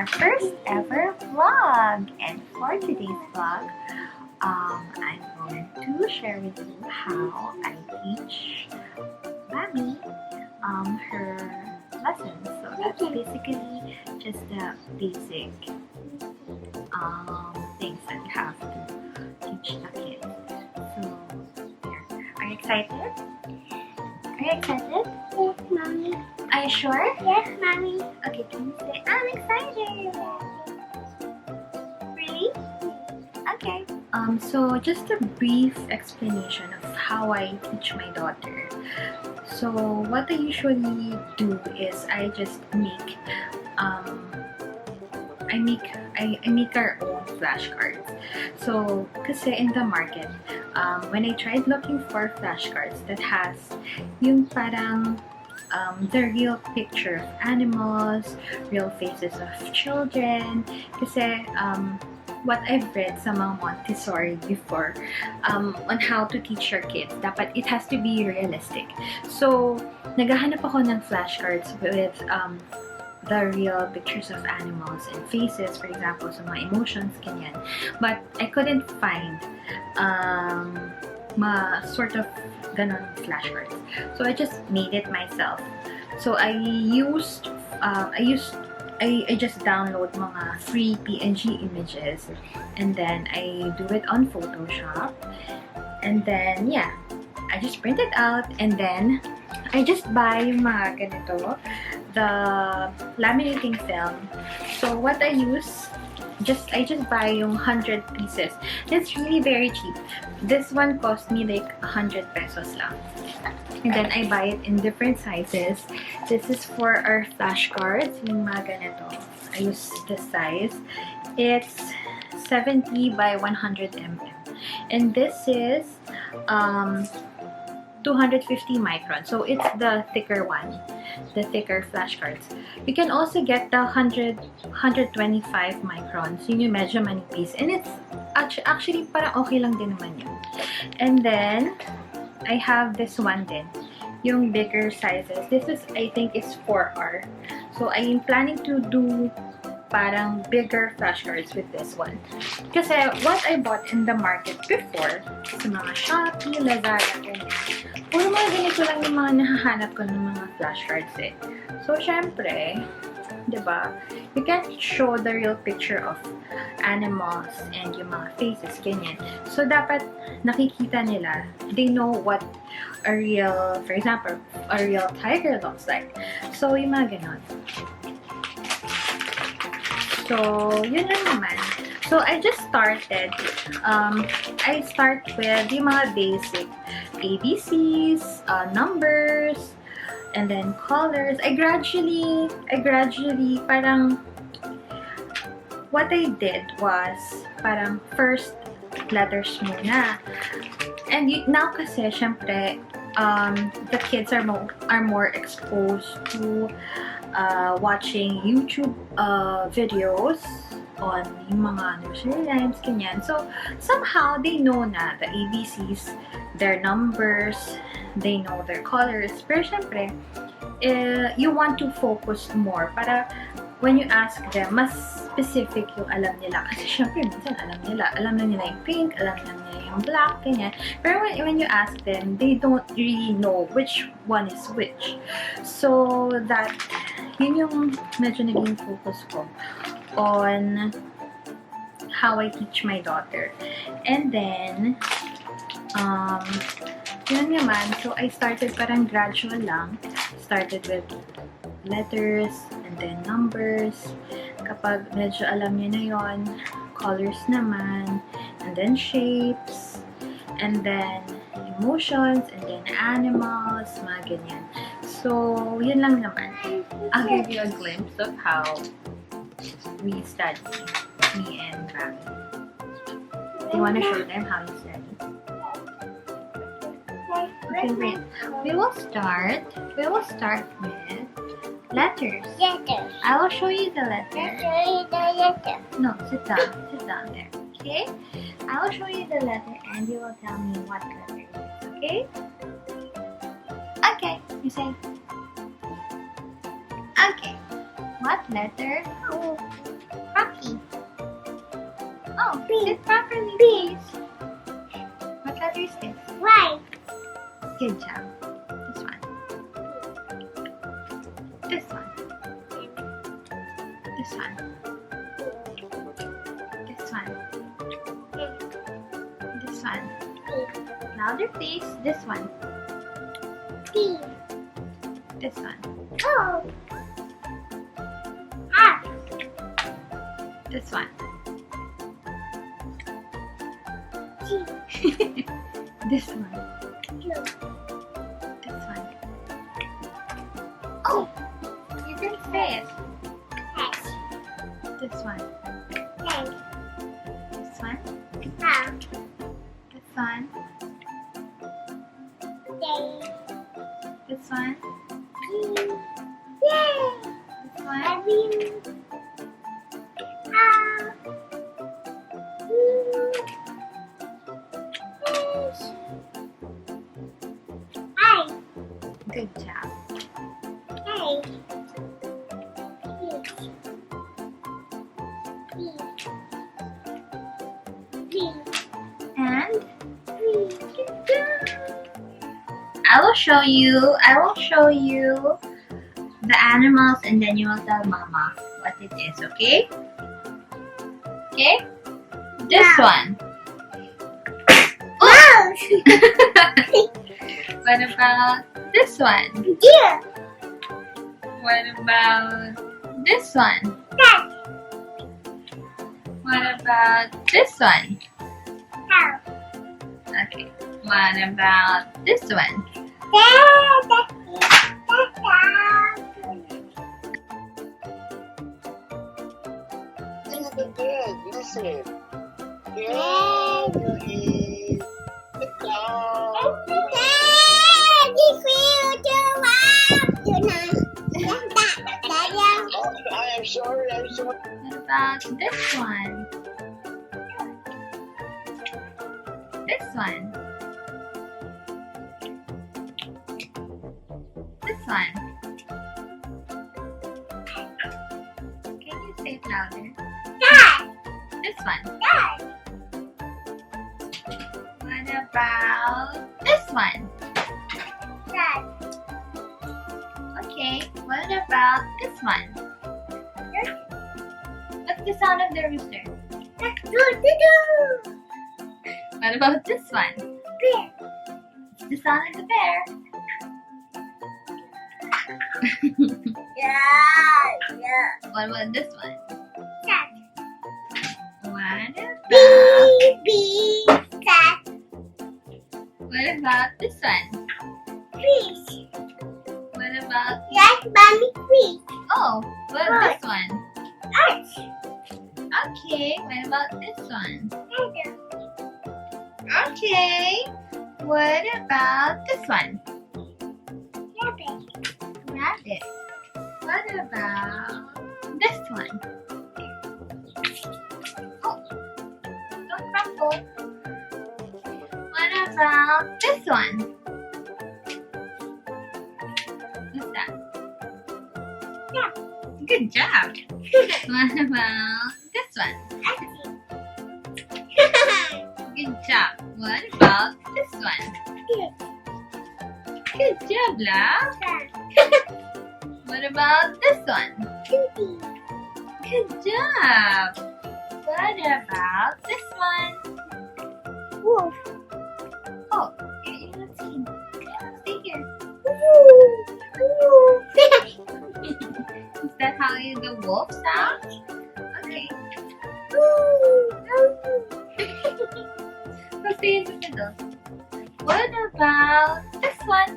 our first ever vlog. And for today's vlog, I'm going to share with you how I teach Mommy her lessons. So that's basically just the basic things that you have to teach the kids. So here, are you excited? Are you excited? Yes, Mommy. Are you sure? Yes, Mommy. Okay, can you say, I'm excited? Really? Okay. So just a brief explanation of how I teach my daughter. So what I usually do is I just make I make our own flashcards. So kasi in the market, when I tried looking for flashcards that has yung parang the real picture of animals, real faces of children, kasi what I've read sa mga Montessori before on how to teach your kids, dapat it has to be realistic. So naghahanap ako ng flashcards with the real pictures of animals and faces, for example, sa mga emotions, ganyan. But I couldn't find sort of ganon flashcards. So I just made it myself. So I just download mga free PNG images, and then I do it on Photoshop, and then yeah, I just print it out, and then I just buy yung mga ganito, the laminating film. So what I use, I just buy yung 100 pieces. It's really very cheap. This one cost me like 100 pesos lang. And then I buy it in different sizes. This is for our flashcards, yung mga ganito. I use this size. It's 70 by 100 mm. And this is 250 microns. So it's the thicker one, the thicker flashcards. You can also get the 125 microns. Yun yung medyo manipis. And it's actually parang okay lang din naman yun. And then I have this one din, yung bigger sizes. This is, I think, is 4R. So I'm planning to do parang bigger flashcards with this one. Kasi what I bought in the market before, sa mga Shopee, Lazada, ganyan, puro mga ganito lang yung mga nahahanap ko ng mga flashcards eh. So, syempre, diba, you can't show the real picture of animals and yung mga faces, ganyan. So, dapat nakikita nila, they know what a real, for example, a real tiger looks like. So, yung mga ganon. So, yun lang naman. So, I just started, I start with yung mga basic ABCs, numbers, and then colors. I gradually, parang, what I did was, parang first letters muna. And now kasi, syempre, the kids are more exposed to watching YouTube videos on yung mga nursery rhymes, ganyan. So, somehow, they know na the ABCs, their numbers, they know their colors. Pero syempre, you want to focus more para when you ask them, mas specific yung alam nila. Kasi syempre, minsan alam na nila yung pink, alam na nila yung black, ganyan. Pero when you ask them, they don't really know which one is which. So, that, yun yung medyo naging focus ko on how I teach my daughter. And then, yun naman, so I started parang gradual lang. Started with letters, and then numbers. Kapag medyo alam niya na yon, colors naman, and then shapes, and then emotions, and then animals, mga ganyan. So, yun lang naman. I'll give you a glimpse of how we study, me and Mommy. Do you want to show them how you study? Okay, wait. We will start with letters. Letters. I will show you the letter. Let's show you the letter. No, sit down there. Okay? I will show you the letter and you will tell me what letter it is. Okay? Okay. You say. Okay. What letter Puppy. Oh, B. sit properly, B. please. What letter is this? Y. Good job. This one. This one. This one. This one. This one. Louder, please. This one. P. This one. O. F. This one. G. This one. Q. This one. Oh! You didn't say it. H. This one. N. This one. R. This one. J. This one. P. Yay! This one. W. R. U. H. I. Good job. A. H. E. G. And V. I will show you the animals and then you will tell Mama what it is, okay? Okay? This one. Mouse. What about this one? Deer. What about this one? Cat. What about this one? Cow. Okay. What about this one? Good. Listen. Daddy. The cow. I am sorry. What about this one? This one. This one. Can you say it louder? This one. What about this one? Okay, what about this one? What's the sound of the rooster? What about this one? It's the sound of the bear. What about this one? What about this one? What about oh, what about this one? Okay, what about this one? Okay, what about this one? Rabbit. What about this one? Oh, don't crumble. What about this one? What's that? Good job. What about this one? Good job. What about this one? Good job, love. What about this one? Good job. What about this one? Wolf. Oh, you're not seeing. Stay here. Is that how you do wolf sound? Okay. Let's stay in the middle. What about this one?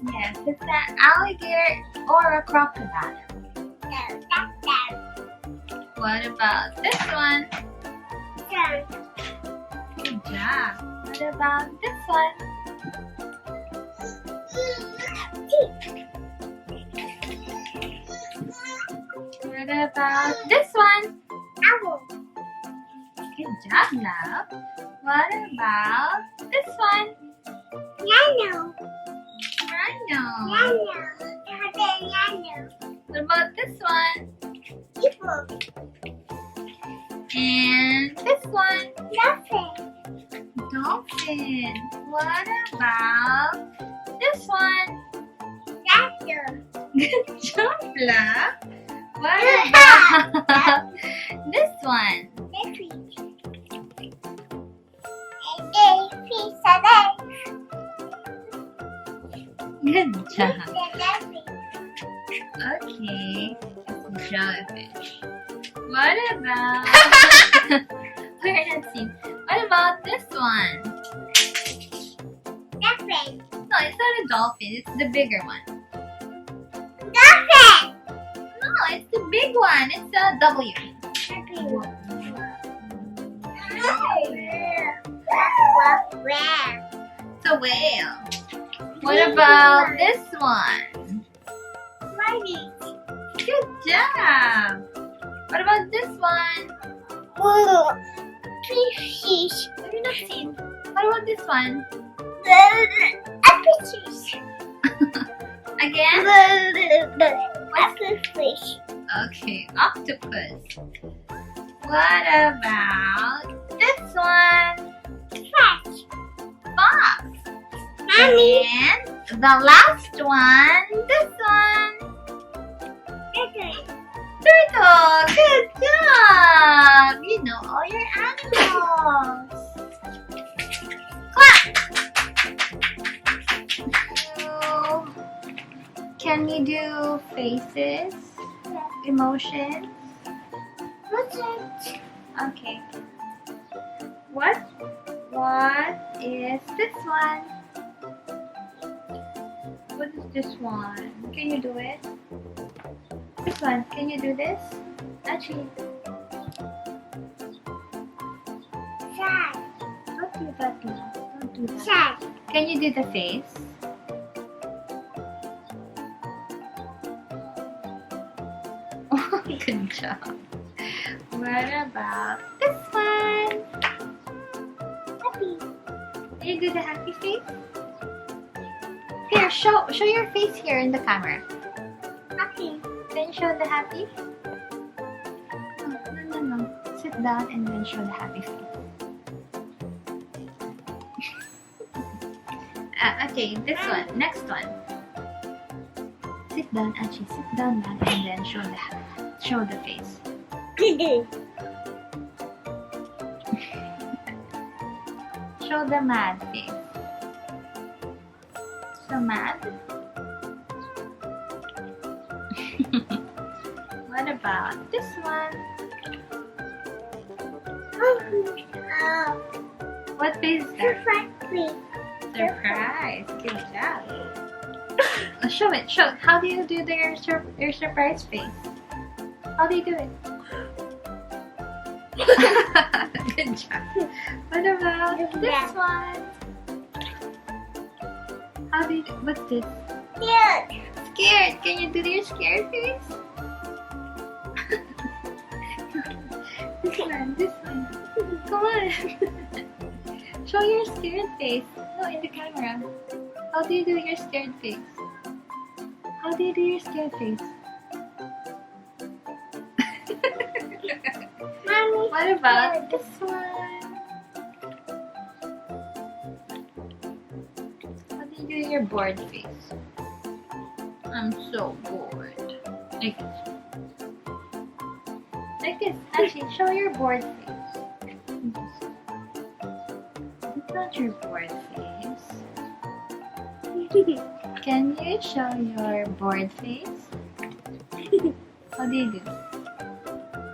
Yes, it's an alligator or a crocodile. What about this one? Good job. What about this one? What about this one? Owl. Good job, love. What about this one? Nano. Rhino. Nano. What about this one? People. And this one? Nothing. Dolphin. What about this one? Doctor. Good job, La. What about this one? Fish. And they fish alive. Good job. Jellyfish. Okay, it's jellyfish. What about? We're not seeing. What about this one? Nothing. No, it's not a dolphin. It's the bigger one. Nothing. No, it's the big one. It's a W. Where? It's a whale. What about this one? Money. Good job. What about this one? Fishes. Have you not seen? What about this one? Fishes. Again? Fish. Okay, octopus. What about this one? Fish. Fox. Mommy. And the last one, this one. Turtle. Good job. You know all your animals. Clap. So, can you do faces? Emotions? What's it? Okay. What is this one? What is this one? Can you do it? This one, can you do this? Actually, Sad. don't do that, Lila. Don't do that. Sad. Can you do the face? Oh, good job. What about this one? Happy. Can you do the happy face? Here, show your face here in the camera. Happy. Then show the happy. No. Sit down and then show the happy face. Okay, this one. Next one. Sit down, Achi. Sit down, man, and then show the face. Show the mad face. So mad. What about this one? What face is that? Surprise! Good job. Show it. Show. How do you do your surprise face? How do you do it? Good job. What about this one? How do you do? What's this? Scared. Can you do your scared face? This one. Come on. Show your scared face. No, in the camera. How do you do your scared face? How do you do your scared face? Mommy. What about this one? How do you do your bored face? I'm so bored. Like this. Like this. Actually, show your bored face. It's not your bored face. Can you show your bored face? How do you do?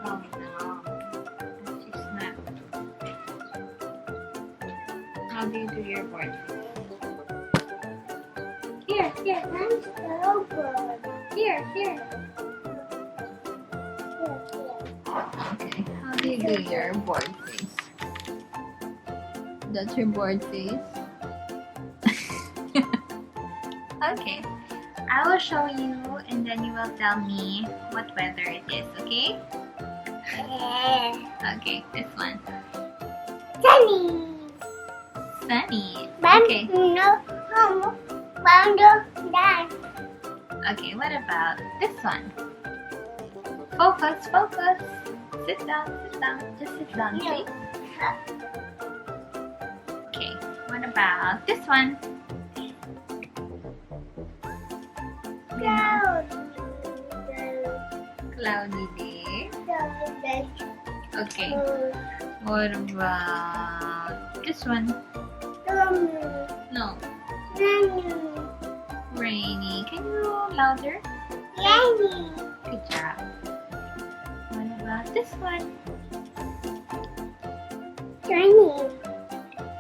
Oh no. She's not. How do you do your bored face? Here. I'm so good. Here. Okay. How do you do your bored face? That's your bored face? Okay. I will show you and then you will tell me what weather it is, okay? Okay, this one. Sunny. Sunny. Okay. No. Okay, what about this one? Focus, focus. Sit down, sit down. Just sit down, okay? Okay, what about this one? Cloudy day. Okay, what about this one? No, rainy. Can you louder? Good job. What about this one?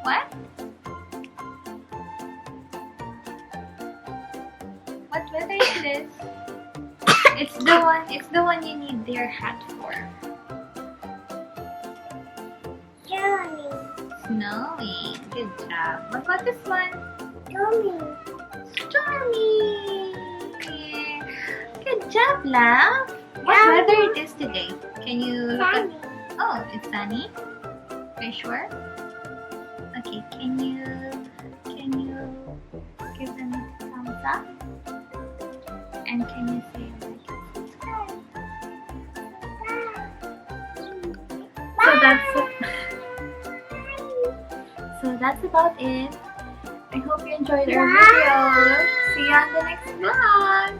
What? What weather is this? It's the one you need their hat for. Snowing. Good job. What about this one? Stormy. Good job, love. What weather it is today? Can you look at? Oh, it's sunny. Are you sure? Okay. Can you give them a thumbs up? And can you say like subscribe? So that's about it. I hope you enjoyed our video. See you on the next vlog.